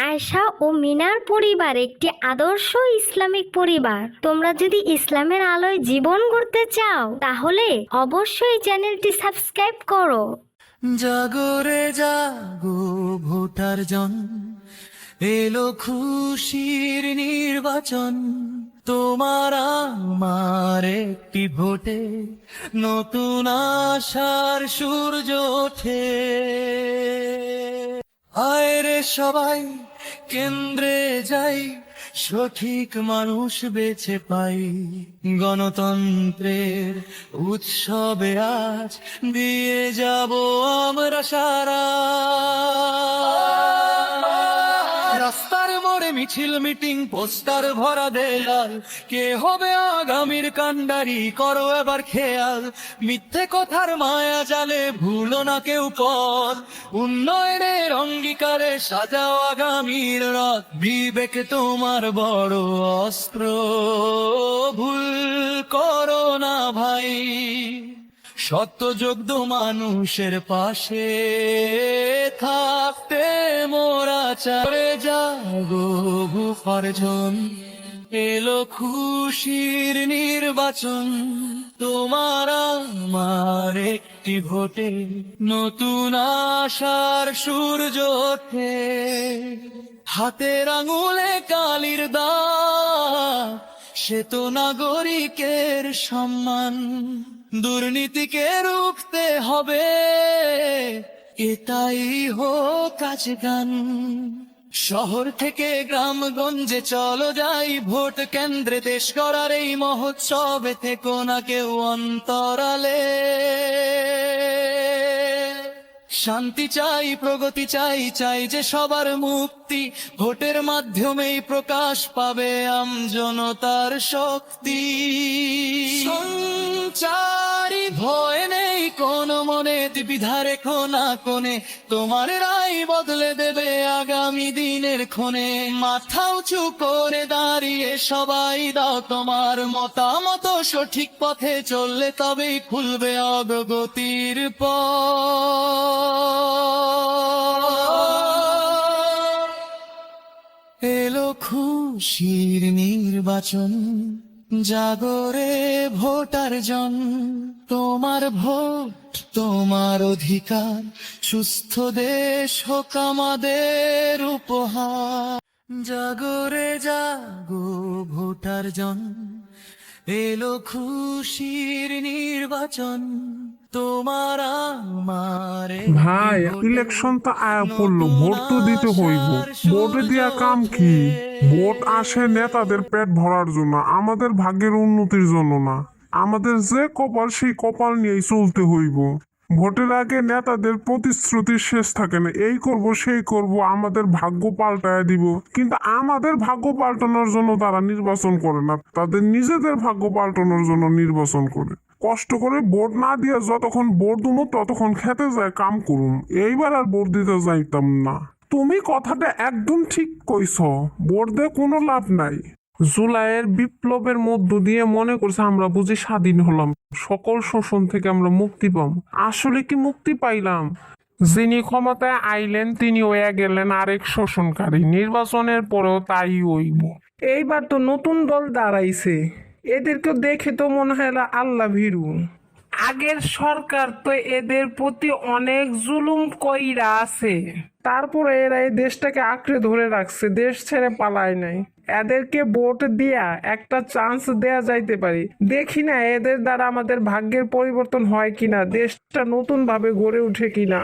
আয়েশা ও মিনার পরিবার একটি আদর্শ ইসলামিক পরিবার। তোমরা যদি ইসলামের আলোয় জীবন গড়তে চাও তাহলে অবশ্যই চ্যানেলটি সাবস্ক্রাইব করো। জাগরে জাগো ভোটার জন, এলো খুশির নির্বাচন। তোমার আমার একটি ভোটে নতুন আশার সূর্য ওঠে। আয় রে সবাই কেন্দ্রে যাই, সঠিক মানুষ বেছে পাই। গণতন্ত্রের উৎসবে আজ দিয়ে যাব আমরা সারা। রাস্তার মোড়ে মিছিল মিটিং পোস্টার ভরা দেয়াল, কে হবে আগামীর কান্ডারি করো এবার খেয়াল। মিথ্যে কথার মায়া জালে ভুলো না কেউ পথ, উন্নয়নের অঙ্গীকারে সাজাও আগামীর রথ। বিবেক তোমার বড় অস্ত্র, ভুল করো না ভাই। সত্যযোগ্য মানুষের পাশে থাকতে মোরা চারে জাগো ভূফরজন, এলো খুশির নির্বাচন। তোমার আমার একটি ভোটে নতুন আশার সূর্য ওঠে। হাতের আঙুলে কালির দাগ, সে তো নাগরিকের সম্মান। দুর্নীতিকে রুখতে হবে, এটাই হোক কাজ গান। শহর থেকে গ্রামগঞ্জে চলো যাই, ভোট কেন্দ্রে দেশ গড়ার এই মহোৎসবে থেকো না কেউ অন্তরালে। শান্তি চাই, প্রগতি চাই, চাই যে সবার মুক্তি। ভোটের মাধ্যমেই প্রকাশ পাবে আমজনতার শক্তি। সঞ্চারী ভয় নেই কোন মনে, দ্বিধা রেখো না কোণে। তোমার রায় বদলে দেবে আগামী দিনের ক্ষণে। মাথা উঁচু করে দাঁড়িয়ে সবাই দাও তোমার মতামত। সঠিক পথে চললে তবেই খুলবে অগ্রগতির পথ। এলো খুশির নির্বাচন, জাগরে ভোটার জন। তোমার ভোট তোমার অধিকার, সুস্থ দেশ হোক আমাদের উপহার। জাগরে জাগো ভোটার জন, এলো খুশির নির্বাচন। তোমার আমার ভাই, ইলেকশন তো আয়া পড়লো, ভোট তো দিতে হইব। ভোটে দিয়া কাম কি? ভোট আসে নেতাদের পেট ভরার জন্য, আমাদের ভাগ্যের উন্নতির জন্য না। আমাদের যে কপাল সেই কপাল নিয়েই চলতে হইব। ভোটের আগে নেতাদের প্রতিশ্রুতি শেষ থাকে না, এই করব সেই করব, আমাদের ভাগ্য পাল্টায় দিব। কিন্তু আমাদের ভাগ্য পাল্টানোর জন্য তারা নির্বাচন করে না, তাদের নিজেদের ভাগ্য পাল্টানোর জন্য নির্বাচন করে। কষ্ট করে ভোট না দিয়ে যতক্ষণ ভোট দুমো ততক্ষণ খেতে যায় কাম করুম, এইবার আর ভোট দিতে যাইতাম না। তুমি কথাটা একদম ঠিক কইছ, ভোট দিয়ে কোনো লাভ নাই। জুলাইয়ের বিপ্লবের মধ্য দিয়ে মনে করছে আমরা বুঝি স্বাধীন হলাম, সকল শোষণ থেকে আমরা মুক্তি পাম। আসলে কি মুক্তি পাইলাম? যিনি ক্ষমতায় আইলেন তিনি হয়ে গেলেন আরেক শোষণকারী। নির্বাচনের পরেও তাই হইব। এইবার তো নতুন দল দাঁড়াইছে, এদেরকে দেখে তো মনে হয় আল্লাহ ভীরু। আগের সরকার তো এদের প্রতি অনেক জুলুম কইরা আছে, তারপরে এরা এই দেশটাকে আঁকড়ে ধরে রাখছে, দেশ ছেড়ে পালায় নাই। এদেরকে ভোট দিয়া একটা চান্স দেয়া যাইতে পারি, দেখি না এদের দ্বারা আমাদের ভাগ্যের পরিবর্তন হয় কিনা, দেশটা নতুন ভাবে গড়ে উঠে কিনা।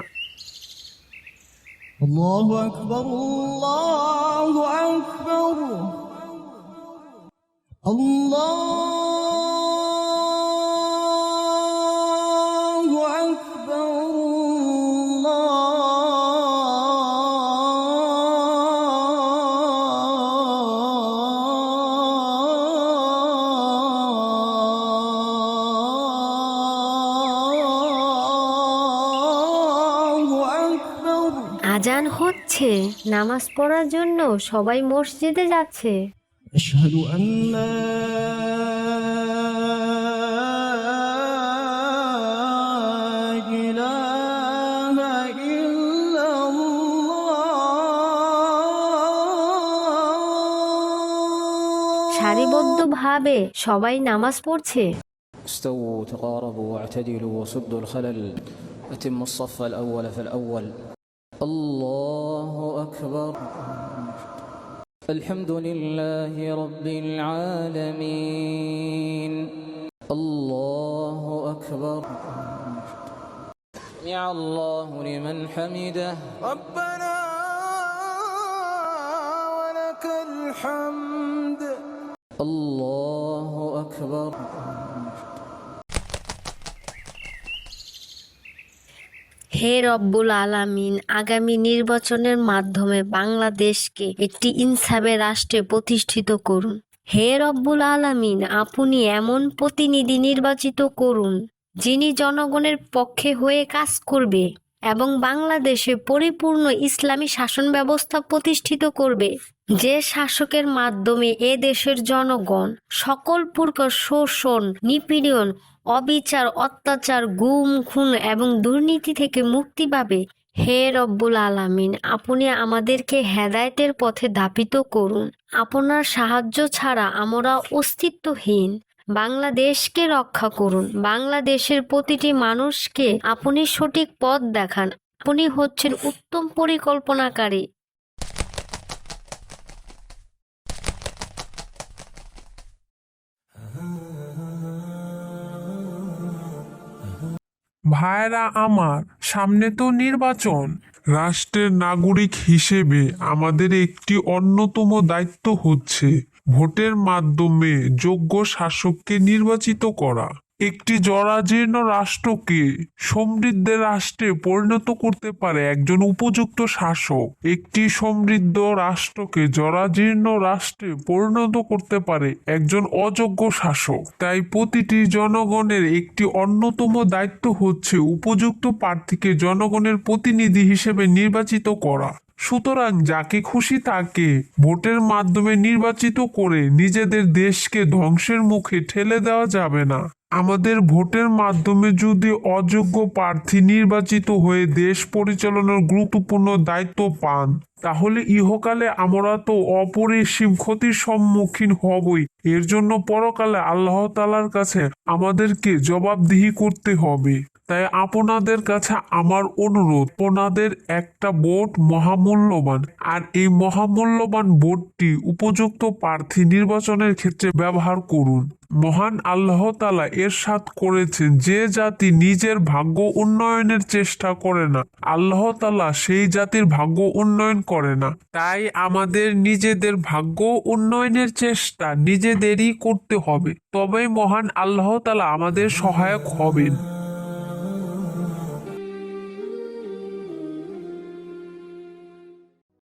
আল্লাহু আকবার, আল্লাহু আকবার, আল্লাহু আকবার, আল্লাহু আকবার। আজান হচ্ছে, নামাজ পড়ার জন্য সবাই মসজিদে যাচ্ছে। أشهد أن لا إله إلا الله সারিবদ্ধভাবে সবাই নামাজ পড়ছে? استووا تقاربوا واعتدلوا وسدوا الخلل أتموا الصف الأول فالأول الله أكبر الحمد لله رب العالمين الله أكبر سمع الله لمن حمده ربنا ولك الحمد الله أكبر হে রব্বুল আলামিন, আগামী নির্বাচনের মাধ্যমে বাংলাদেশকে একটি ইনসাফের রাষ্ট্রে প্রতিষ্ঠিত করুন। হে রব্বুল আলামিন, আপনি এমন প্রতিনিধি নির্বাচিত করুন যিনি জনগণের পক্ষে হয়ে কাজ করবে এবং বাংলাদেশে পরিপূর্ণ ইসলামী শাসন ব্যবস্থা প্রতিষ্ঠিত করবে, যে শাসকের মাধ্যমে এ দেশের জনগণ সকল প্রকার শোষণ, নিপীড়ন, অবিচার, অত্যাচার, গুম, খুন এবং দুর্নীতি থেকে মুক্তি পাবে। হে রব্বুল আলামিন, আপনি আমাদেরকে হেদায়েতের পথে ধাপিত করুন। আপনার সাহায্য ছাড়া আমরা অস্তিত্বহীন। বাংলাদেশকে রক্ষা করুন। বাংলাদেশের প্রতিটি মানুষকে আপনি সঠিক পথ দেখান। আপনি হচ্ছেন উত্তম পরিকল্পনাকারী। ভাইরা আমার, সামনে তো নির্বাচন। রাষ্ট্রের নাগরিক হিসেবে আমাদের একটি অন্যতম দায়িত্ব হচ্ছে ভোটের মাধ্যমে যোগ্য শাসককে নির্বাচিত করা। একটি জরাজীর্ণ রাষ্ট্রকে সমৃদ্ধ রাষ্ট্রে পরিণত করতে পারে একজন উপযুক্ত শাসক। একটি সমৃদ্ধ রাষ্ট্রকে জরাজীর্ণ রাষ্ট্রে পরিণত করতে পারে একজন অযোগ্য শাসক। তাই প্রতিটি জনগণের একটি অন্যতম দায়িত্ব হচ্ছে উপযুক্ত প্রার্থীকে জনগণের প্রতিনিধি হিসেবে নির্বাচিত করা। সুতরাং যাকে খুশি তাকে ভোটের মাধ্যমে নির্বাচিত করে নিজেদের দেশকে ধ্বংসের মুখে ঠেলে দেওয়া যাবে না। আমাদের ভোটের মাধ্যমে যদি অযোগ্য প্রার্থী নির্বাচিত হয়ে দেশ পরিচালনার গুরুত্বপূর্ণ দায়িত্ব পান, তাহলে ইহকালে আমরা তো অপরিসীম ক্ষতির সম্মুখীন হবই। এর জন্য পরকালে আল্লাহ তাআলার কাছে আমাদেরকে জবাবদিহি করতে হবে। তাই আপনাদের কাছে আমার অনুরোধ, আপনাদের একটা ভোট মহামূল্যবান, আর এই মহামূল্যবান ভোটটি উপযুক্ত প্রার্থী নির্বাচনের ক্ষেত্রে ব্যবহার করুন। মহান আল্লাহ তাআলা ইরশাদ করেছেন, যে জাতি নিজের ভাগ্য উন্নয়নের চেষ্টা করে না, আল্লাহ তাআলা সেই জাতির ভাগ্য উন্নয়ন করে না। তাই আমাদের নিজেদের ভাগ্য উন্নয়নের চেষ্টা নিজেদেরই করতে হবে, তবেই মহান আল্লাহ তাআলা আমাদের সহায়ক হবেন।